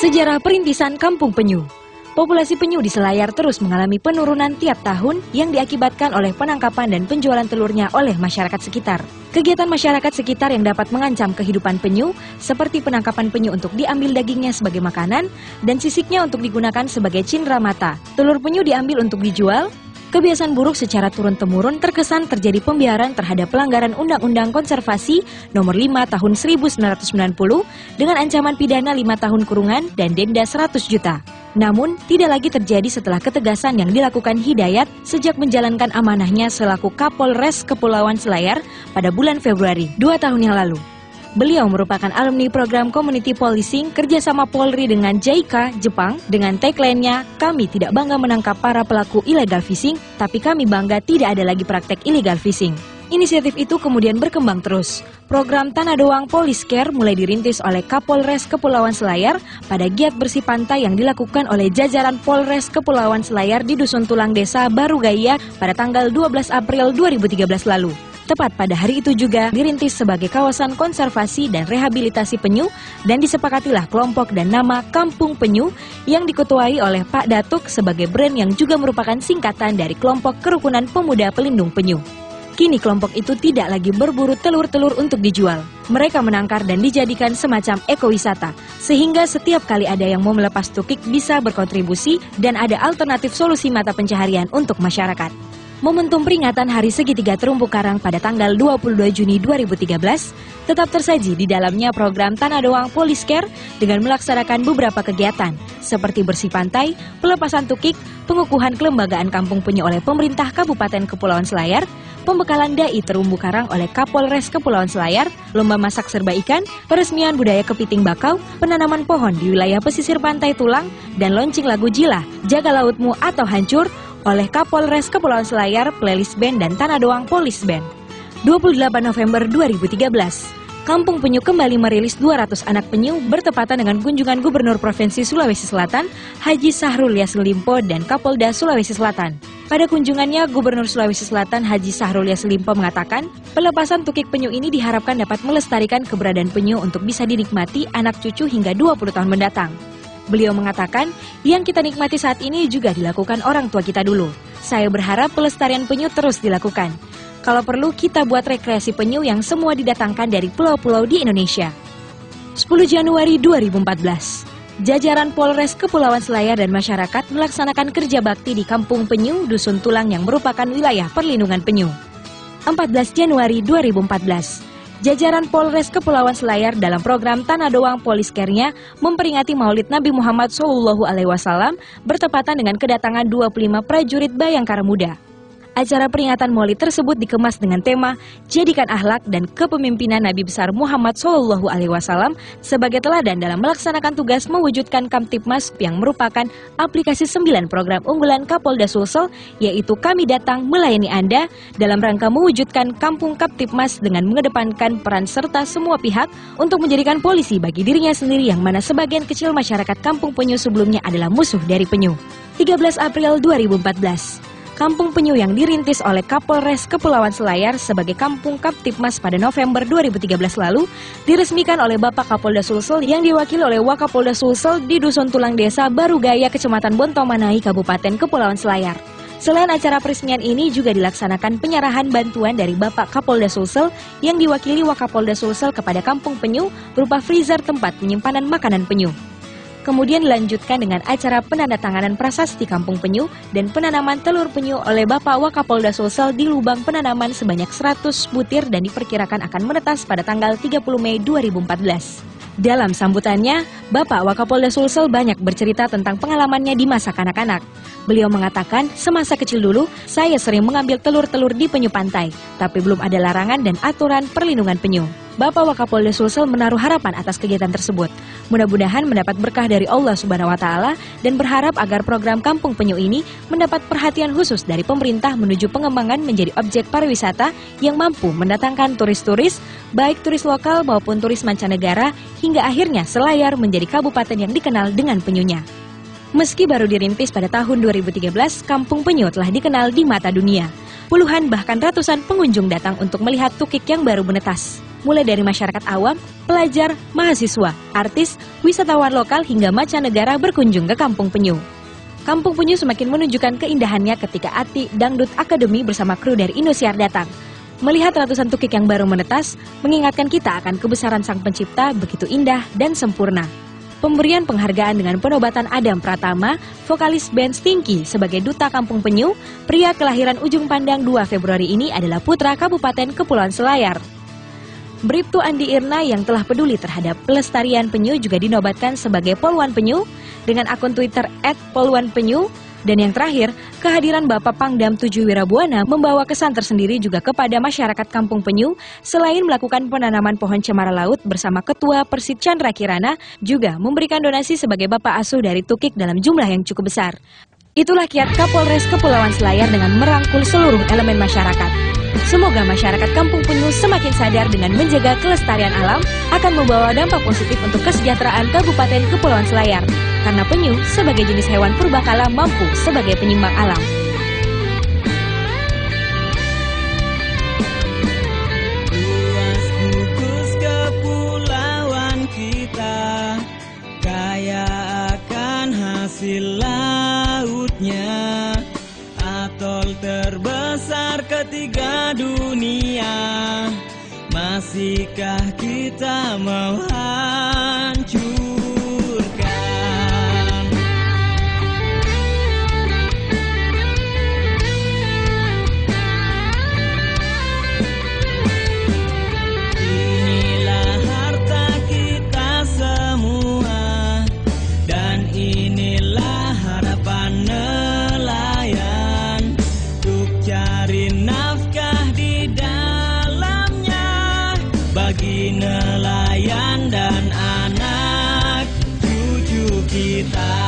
Sejarah perintisan Kampung Penyu. Populasi penyu di Selayar terus mengalami penurunan tiap tahun yang diakibatkan oleh penangkapan dan penjualan telurnya oleh masyarakat sekitar. Kegiatan masyarakat sekitar yang dapat mengancam kehidupan penyu, seperti penangkapan penyu untuk diambil dagingnya sebagai makanan dan sisiknya untuk digunakan sebagai cindera mata. Telur penyu diambil untuk dijual. Kebiasaan buruk secara turun-temurun terkesan terjadi pembiaran terhadap pelanggaran Undang-Undang Konservasi Nomor 5 Tahun 1990 dengan ancaman pidana 5 tahun kurungan dan denda 100 juta. Namun, tidak lagi terjadi setelah ketegasan yang dilakukan Hidayat sejak menjalankan amanahnya selaku Kapolres Kepulauan Selayar pada bulan Februari 2 tahun yang lalu. Beliau merupakan alumni program Community Policing kerjasama Polri dengan JICA, Jepang, dengan tagline-nya, "Kami tidak bangga menangkap para pelaku illegal fishing, tapi kami bangga tidak ada lagi praktek illegal fishing." Inisiatif itu kemudian berkembang terus. Program Tanah Doang Police Care mulai dirintis oleh Kapolres Kepulauan Selayar pada giat bersih pantai yang dilakukan oleh jajaran Polres Kepulauan Selayar di Dusun Tulang Desa Baru Gaya pada tanggal 12 April 2013 lalu. Tepat pada hari itu juga dirintis sebagai kawasan konservasi dan rehabilitasi penyu dan disepakatilah kelompok dan nama Kampung Penyu yang diketuai oleh Pak Datuk sebagai brand yang juga merupakan singkatan dari kelompok Kerukunan Pemuda Pelindung Penyu. Kini kelompok itu tidak lagi berburu telur-telur untuk dijual. Mereka menangkar dan dijadikan semacam ekowisata, sehingga setiap kali ada yang mau melepas tukik bisa berkontribusi dan ada alternatif solusi mata pencaharian untuk masyarakat. Momentum peringatan Hari Segitiga Terumbu Karang pada tanggal 22 Juni 2013 tetap tersaji di dalamnya program Tanah Doang Police Care dengan melaksanakan beberapa kegiatan seperti bersih pantai, pelepasan tukik, pengukuhan kelembagaan Kampung Penyu oleh pemerintah Kabupaten Kepulauan Selayar, pembekalan dai terumbu karang oleh Kapolres Kepulauan Selayar, lomba masak serba ikan, peresmian budaya kepiting bakau, penanaman pohon di wilayah pesisir pantai Tulang, dan launching lagu Jilah, Jaga Lautmu atau Hancur oleh Kapolres Kepulauan Selayar, Playlist Band, dan Tanah Doang Police Band. 28 November 2013, Kampung Penyu kembali merilis 200 anak penyu bertepatan dengan kunjungan Gubernur Provinsi Sulawesi Selatan, Haji Sahrul Yassin Limpo dan Kapolda Sulawesi Selatan. Pada kunjungannya, Gubernur Sulawesi Selatan Haji Sahrul Yassin Limpo mengatakan, pelepasan tukik penyu ini diharapkan dapat melestarikan keberadaan penyu untuk bisa dinikmati anak cucu hingga 20 tahun mendatang. Beliau mengatakan, yang kita nikmati saat ini juga dilakukan orang tua kita dulu. Saya berharap pelestarian penyu terus dilakukan. Kalau perlu kita buat rekreasi penyu yang semua didatangkan dari pulau-pulau di Indonesia. 10 Januari 2014, jajaran Polres Kepulauan Selayar dan masyarakat melaksanakan kerja bakti di Kampung Penyu, Dusun Tulang yang merupakan wilayah perlindungan penyu. 14 Januari 2014, jajaran Polres Kepulauan Selayar dalam program Tanah Doang Police Care-nya memperingati Maulid Nabi Muhammad SAW bertepatan dengan kedatangan 25 prajurit Bayangkara Muda. Acara peringatan Maulid tersebut dikemas dengan tema Jadikan Akhlak dan Kepemimpinan Nabi Besar Muhammad SAW sebagai teladan dalam melaksanakan tugas mewujudkan Kamtibmas yang merupakan aplikasi 9 program unggulan Kapolda Sulsel, yaitu Kami Datang Melayani Anda dalam rangka mewujudkan Kampung Kamtibmas dengan mengedepankan peran serta semua pihak untuk menjadikan polisi bagi dirinya sendiri yang mana sebagian kecil masyarakat Kampung Penyu sebelumnya adalah musuh dari penyu. 13 April 2014, Kampung Penyu yang dirintis oleh Kapolres Kepulauan Selayar sebagai Kampung Kamtibmas pada November 2013 lalu diresmikan oleh Bapak Kapolda Sulsel yang diwakili oleh Wakapolda Sulsel di Dusun Tulang Desa Baru Gaya, Kecamatan Bontomanai, Kabupaten Kepulauan Selayar. Selain acara peresmian ini juga dilaksanakan penyerahan bantuan dari Bapak Kapolda Sulsel yang diwakili Wakapolda Sulsel kepada Kampung Penyu berupa freezer tempat penyimpanan makanan penyu. Kemudian dilanjutkan dengan acara penandatanganan prasasti Kampung Penyu dan penanaman telur penyu oleh Bapak Wakapolda Sulsel di lubang penanaman sebanyak 100 butir dan diperkirakan akan menetas pada tanggal 30 Mei 2014. Dalam sambutannya, Bapak Wakapolda Sulsel banyak bercerita tentang pengalamannya di masa kanak-kanak. Beliau mengatakan, semasa kecil dulu, saya sering mengambil telur-telur di penyu pantai, tapi belum ada larangan dan aturan perlindungan penyu. Bapak Wakapolda Sulsel menaruh harapan atas kegiatan tersebut. Mudah-mudahan mendapat berkah dari Allah Subhanahu wa Ta'ala dan berharap agar program Kampung Penyu ini mendapat perhatian khusus dari pemerintah menuju pengembangan menjadi objek pariwisata yang mampu mendatangkan turis-turis, baik turis lokal maupun turis mancanegara, hingga akhirnya Selayar menjadi kabupaten yang dikenal dengan penyunya. Meski baru dirintis pada tahun 2013, Kampung Penyu telah dikenal di mata dunia. Puluhan bahkan ratusan pengunjung datang untuk melihat tukik yang baru menetas. mulai dari masyarakat awam, pelajar, mahasiswa, artis, wisatawan lokal hingga mancanegara berkunjung ke Kampung Penyu. Kampung Penyu semakin menunjukkan keindahannya ketika Ati Dangdut Academy bersama kru dari Indosiar datang. Melihat ratusan tukik yang baru menetas, mengingatkan kita akan kebesaran Sang Pencipta begitu indah dan sempurna. Pemberian penghargaan dengan penobatan Adam Pratama, vokalis band Stinky sebagai Duta Kampung Penyu, pria kelahiran Ujung Pandang 2 Februari ini adalah putra Kabupaten Kepulauan Selayar. Bribtu Andi Irna yang telah peduli terhadap pelestarian penyu juga dinobatkan sebagai Poluan Penyu dengan akun Twitter @poluanpenyu. Dan yang terakhir, kehadiran Bapak Pangdam 7 Wirabuana membawa kesan tersendiri juga kepada masyarakat Kampung Penyu selain melakukan penanaman pohon cemara laut bersama Ketua Persit Chandra Kirana juga memberikan donasi sebagai Bapak Asuh dari tukik dalam jumlah yang cukup besar. Itulah kiat Kapolres Kepulauan Selayar dengan merangkul seluruh elemen masyarakat. Semoga masyarakat Kampung Penyu semakin sadar dengan menjaga kelestarian alam akan membawa dampak positif untuk kesejahteraan Kabupaten Kepulauan Selayar. Karena penyu sebagai jenis hewan purbakala mampu sebagai penyimbang alam. Luas gugus kepulauan kita, kaya akan hasil lautnya. Atol terbesar ketiga dunia, masihkah kita mau hancurkan? Inilah harta kita semua, dan inilah harapan nelayan untuk cari nafkah di dalamnya bagi nelayan dan anak cucu kita.